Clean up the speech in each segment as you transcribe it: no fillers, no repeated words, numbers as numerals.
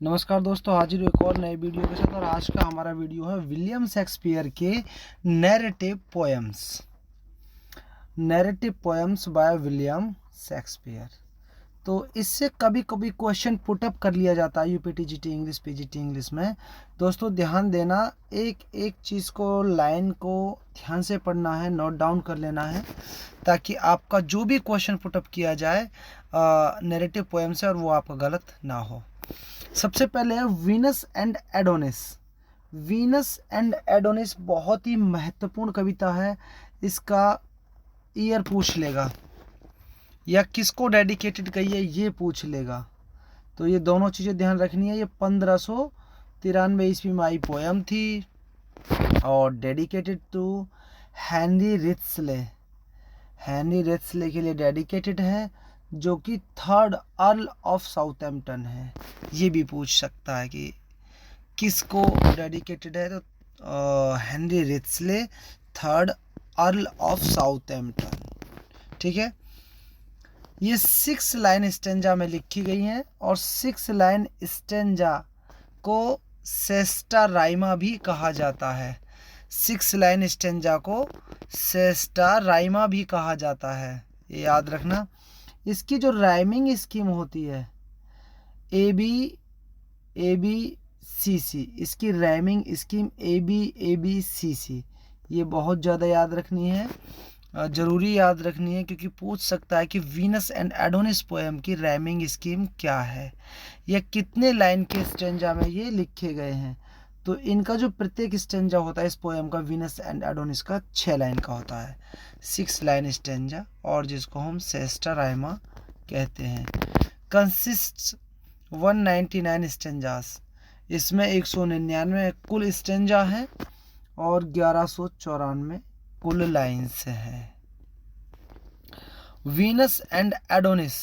नमस्कार दोस्तों, हाजिर हूँ एक और नए वीडियो के साथ। और आज का हमारा वीडियो है विलियम शेक्सपियर के narrative poems by William Shakespeare. तो इससे कभी कभी क्वेश्चन पुटअप कर लिया जाता है यूपीटीजीटी इंग्लिश पीजीटी इंग्लिश में। दोस्तों ध्यान देना, एक एक चीज़ को, लाइन को ध्यान से पढ़ना है, नोट डाउन कर लेना है, ताकि आपका जो भी क्वेश्चन पुटअप किया जाए नैरेटिव पोएम से और वो आपका गलत ना हो। सबसे पहले है Venus and Adonis. Venus and Adonis बहुत ही महत्वपूर्ण कविता है। इसका ईयर पूछ लेगा या किसको डेडिकेटेड गई है ये पूछ लेगा। तो ये दोनों चीज़ें ध्यान रखनी है। ये 1593 ईस्वी में आई पोएम थी और डेडिकेटेड टू हेनरी रिट्सले। हेनरी रिट्सले के लिए डेडिकेटेड है, जो कि 3rd अर्ल ऑफ साउथहैम्पटन है। ये भी पूछ सकता है कि किसको डेडिकेटेड है, तो Henry Wriothesley, 3rd earl of Southampton. ठीक है, ये 6 लाइन स्टेंजा में लिखी गई हैं और 6 लाइन स्टेंजा को सेस्टा राइमा भी कहा जाता है। 6 लाइन स्टेंजा को सेस्टा राइमा भी कहा जाता है, ये याद रखना। इसकी जो राइमिंग स्कीम होती है ए बी सी सी, इसकी rhyming scheme A B C C, ये बहुत ज़्यादा याद रखनी है, ज़रूरी याद रखनी है, क्योंकि पूछ सकता है कि वीनस एंड एडोनिस पोएम की राइमिंग स्कीम क्या है या कितने लाइन के स्टेंजा में ये लिखे गए हैं। तो इनका जो प्रत्येक स्टेंजा होता है इस पोएम का, वीनस एंड एडोनिस का 6 लाइन का होता है, 6 लाइन स्टेंजा, और जिसको हम सेस्टा राइमा कहते हैं। कंसिस्ट्स 199 स्टेंजास, इसमें 199 कुल स्टेंजा है और 1194 कुल लाइन्स है। Venus and Adonis,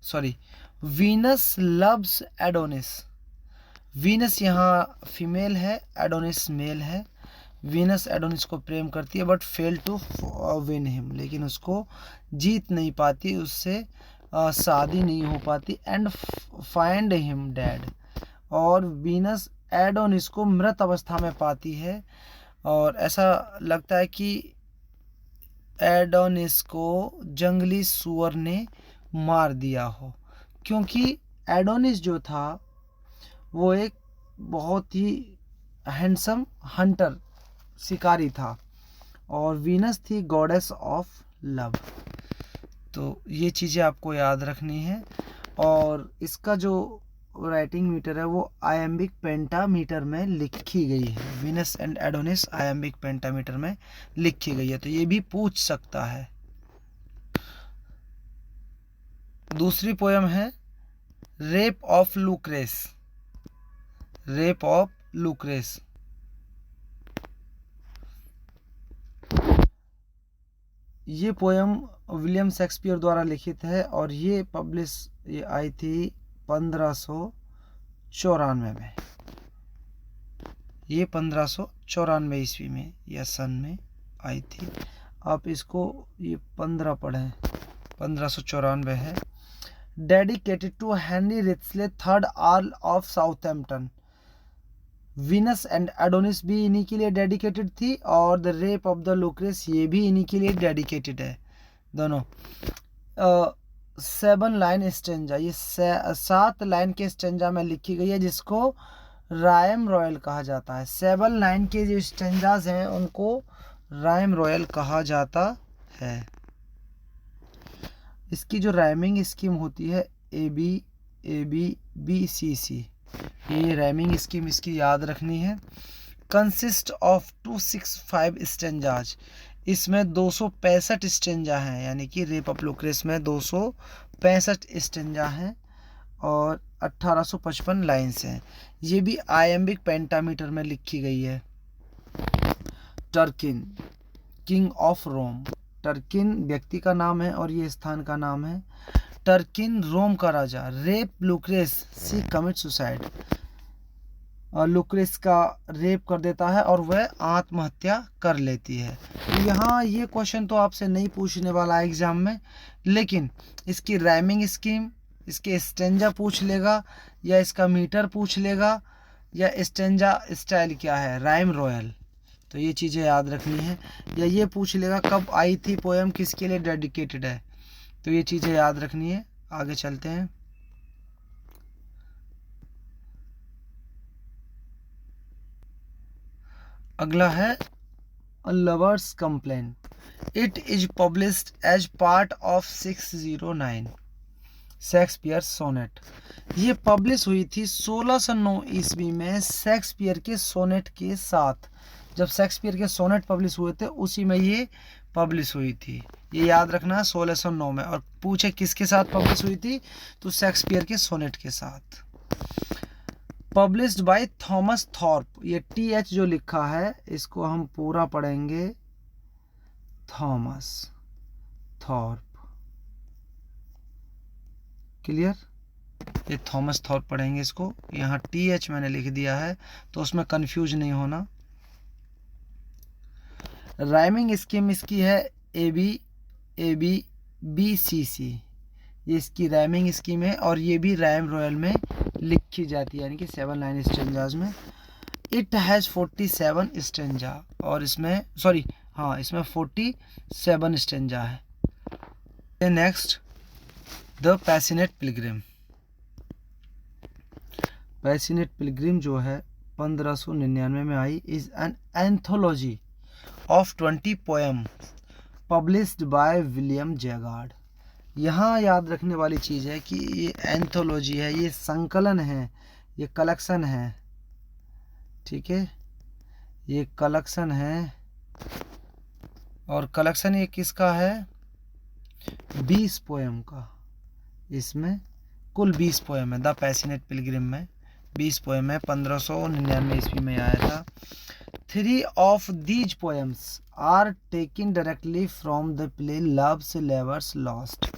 sorry, Venus loves Adonis. Venus यहाँ फीमेल है, एडोनिस मेल है। वीनस एडोनिस को प्रेम करती है but fail to win him, लेकिन उसको जीत नहीं पाती, उससे शादी नहीं हो पाती। एंड फाइंड हिम डेड, और वीनस एडोनिस को मृत अवस्था में पाती है और ऐसा लगता है कि एडोनिस को जंगली सुअर ने मार दिया हो, क्योंकि एडोनिस जो था वो एक बहुत ही हैंडसम हंटर, शिकारी था, और वीनस थी गॉडेस ऑफ लव। तो ये चीज़ें आपको याद रखनी है। और इसका जो राइटिंग मीटर है वो आयम्बिक पेंटामीटर में लिखी गई है। Venus and Adonis iambic pentameter में लिखी गई है, तो ये भी पूछ सकता है। दूसरी पोएम है रेप ऑफ लुक्रेस। रेप ऑफ लुक्रेस, ये पोएम विलियम शेक्सपियर द्वारा लिखित है और ये आई थी 1594 में। ये 1594 ईस्वी में या सन में आई थी। आप इसको ये 15 पढ़ें, 1594 है। Dedicated to Henry Wriothesley, 3rd earl of Southampton. Venus and Adonis भी इन्हीं के लिए डेडिकेटेड थी और the rape of the Lucrece ये भी इन्हीं के लिए डेडिकेटेड है दोनों। 7 लाइन स्टेंजा, ये 7 लाइन के स्टेंजा में लिखी गई है, जिसको राइम रॉयल कहा जाता है। 7 लाइन के जो स्टेंजाज हैं उनको राइम रॉयल कहा जाता है। इसकी जो राइमिंग स्कीम होती है ए बी सी सी, ये राइमिंग स्कीम इसकी याद रखनी है। कंसिस्ट ऑफ 265 स्टेंजाज, इसमें 265 स्टेंजा हैं, यानी कि रेप ऑफ लुक्रेस में 265 स्टेंजा हैं और 1855 लाइन्स हैं। ये भी आयम्बिक पेंटामीटर में लिखी गई है। टर्किन, किंग ऑफ रोम। टर्किन व्यक्ति का नाम है और ये स्थान का नाम है। टर्किन रोम का राजा। रेप लुक्रेस, सी कमिट सुसाइड, लुक्रेस का रेप कर देता है और वह आत्महत्या कर लेती है। तो यहाँ ये क्वेश्चन तो आपसे नहीं पूछने वाला है एग्जाम में, लेकिन इसकी राइमिंग स्कीम, इसके स्टेंजा पूछ लेगा या इसका मीटर पूछ लेगा, या स्टेंजा स्टाइल क्या है, राइम रॉयल। तो ये चीज़ें याद रखनी है। या ये पूछ लेगा कब आई थी पोएम, किसके लिए डेडिकेटेड है। तो ये चीज़ें याद रखनी है। आगे चलते हैं। अगला है a lovers complaint. It is published as part of 609 Shakespeare sonnet. ये पब्लिश हुई थी 1609 ईस्वी में शेक्सपियर के सोनेट के साथ। जब शेक्सपियर के सोनेट पब्लिश हुए थे उसी में ये पब्लिश हुई थी। ये याद रखना है 1609 में। और पूछे किसके साथ पब्लिश हुई थी, तो शेक्सपियर के सोनेट के साथ। Published by Thomas Thorpe. ये TH जो लिखा है इसको हम पूरा पढ़ेंगे, थॉमस थॉर्प। क्लियर? ये थॉमस थॉर्प पढ़ेंगे इसको। यहाँ TH मैंने लिख दिया है तो उसमें कंफ्यूज नहीं होना। राइमिंग स्कीम इसकी है AB AB BCC। ये इसकी राइमिंग स्कीम है और ये भी राइम रॉयल में लिखी जाती है, यानी कि 7 लाइन स्टेंजाज में। It has 47 stanza. और इसमें इसमें 47 स्टेंजा है। Next, the passionate pilgrim. Passionate pilgrim जो है 1599 में आई। Is an anthology of 20 poem published by William Jaggard. यहाँ याद रखने वाली चीज़ है कि ये एंथोलॉजी है, ये संकलन है, ये कलेक्शन है। ठीक है, ये कलेक्शन है। और कलेक्शन ये किसका है, 20 पोएम का। इसमें कुल 20 पोएम है। द पैसिनेट पिलग्रिम में 20 पोएम है। 1599 ईस्वी में आया था। 3 of these poems are taken directly from the play Love's Labour's Lost।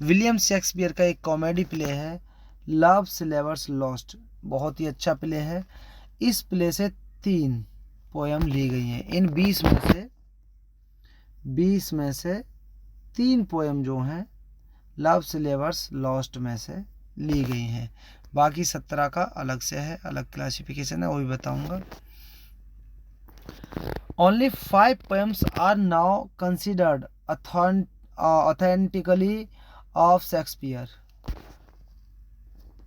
William Shakespeare का एक कॉमेडी प्ले है Love's Labour's Lost। बहुत ही अच्छा प्ले है। इस प्ले से 3 पोएम ली गई हैं। इन 20 में से 3 पोएम जो हैं Love's Labour's Lost में से ली गई हैं। बाकी 17 का अलग से है, अलग क्लासिफिकेशन है, वो भी बताऊंगा। Only 5 poems are now considered authentically of Shakespeare।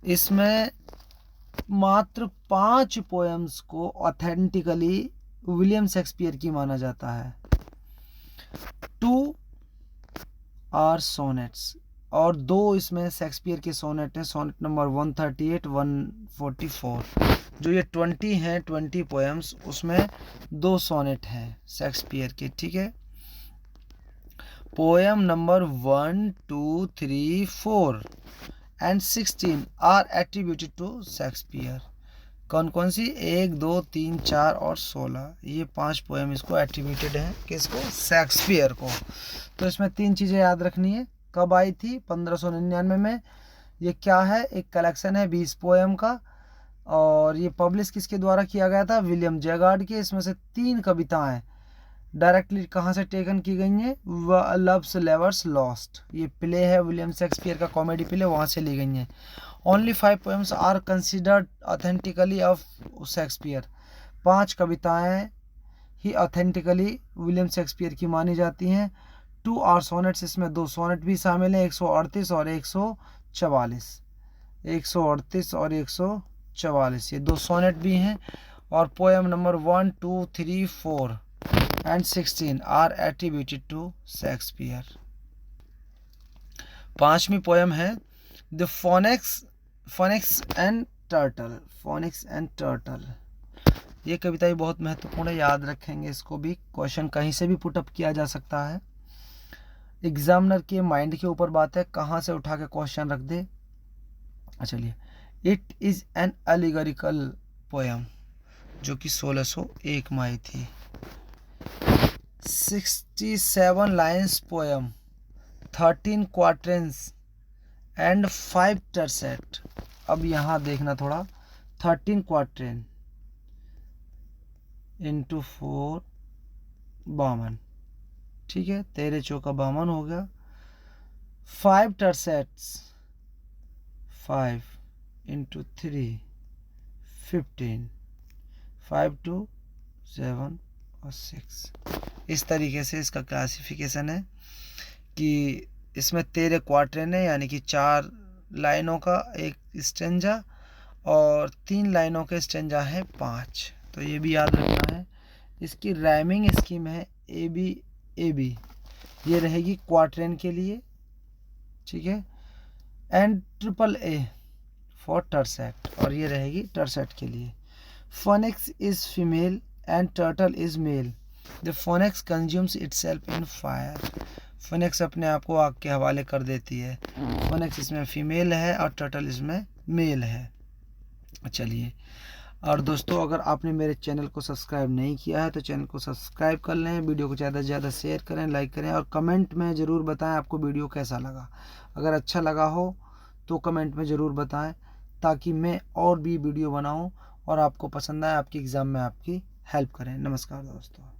इसमें मात्र 5 पोएम्स को ऑथेंटिकली विलियम शेक्सपियर की माना जाता है। 2 आर सोनेट्स, और 2 इसमें शेक्सपियर के सोनेट हैं। Sonnet number 138, 144। जो ये 20 हैं, 20 पोएम्स, उसमें 2 सोनेट हैं शेक्सपियर के। ठीक है, poem number 1, 2, 3, 4 and 16 are attributed to Shakespeare. कौन कौन सी, 1, 2, 3, 4 और 16, ये 5 पोएम इसको एट्रीब्यूटेड हैं। किसको, शेक्सपियर को। तो इसमें 3 चीज़ें याद रखनी है। कब आई थी, 1599 में। ये क्या है, एक कलेक्शन है 20 पोएम का। और ये पब्लिश किसके द्वारा किया गया था, विलियम जैगार्ड के। इसमें से 3 कविताएं डायरेक्टली कहाँ से टेकन की गई हैं, लव्स लेवर्स लॉस्ट। ये प्ले है विलियम शेक्सपियर का कॉमेडी प्ले, वहाँ से ली गई हैं। Only 5 poems are considered authentically of Shakespeare. 5 कविताएं ही ऑथेंटिकली विलियम शेक्सपियर की मानी जाती हैं। 2 आर सोनेट्स, इसमें 2 सोनेट भी शामिल हैं, 138 और 144। 138 और 144 ये 2 सोनेट भी हैं। और poem number 1, 2, 3, 4 and 16 are attributed to Shakespeare. 5वीं पोएम है the phoenix and turtle. Phoenix and turtle, ये कविता भी बहुत महत्वपूर्ण है, याद रखेंगे इसको भी। क्वेश्चन कहीं से भी पुटअप किया जा सकता है। एग्जामिनर के माइंड के ऊपर बात है, कहाँ से उठा के क्वेश्चन रख दे। चलिए, it is an allegorical poem, जो कि 1601 में आई थी। 67 लाइन्स पोएम, 13 क्वार्टरन्स एंड 5 टर्सेट। अब यहाँ देखना थोड़ा, 13 क्वार्टरन इंटू 4 52, ठीक है, 13 चौका 52 हो गया। 5 टर्सेट्स, 5 इंटू 3 15, 5 2 7 और 6। इस तरीके से इसका क्लासिफिकेशन है कि इसमें 13 क्वार्टरेन है, यानी कि 4 लाइनों का एक स्टेंजा और 3 लाइनों के स्टेंजा है 5। तो ये भी याद रखना है। इसकी राइमिंग स्कीम है ए बी ए बी, ये रहेगी क्वार्टरेन के लिए, ठीक है, एंड ट्रिपल ए फॉर टर्सेट, और ये रहेगी टर्सेट के लिए। Phoenix is female and turtle is male, the Phoenix consumes itself in fire. Phoenix अपने आप को आग के हवाले कर देती है। फोनेक्स इसमें फीमेल है और टर्टल इसमें मेल है। चलिए, और दोस्तों अगर आपने मेरे चैनल को सब्सक्राइब नहीं किया है तो चैनल को सब्सक्राइब कर लें, वीडियो को ज़्यादा से ज़्यादा शेयर करें, लाइक करें, और कमेंट में ज़रूर बताएं आपको वीडियो कैसा लगा। अगर अच्छा लगा हो तो कमेंट में ज़रूर बताएं, ताकि मैं और भी वीडियो बनाऊं और आपको पसंद आए, आपके एग्ज़ाम में आपकी हेल्प करें। नमस्कार दोस्तों।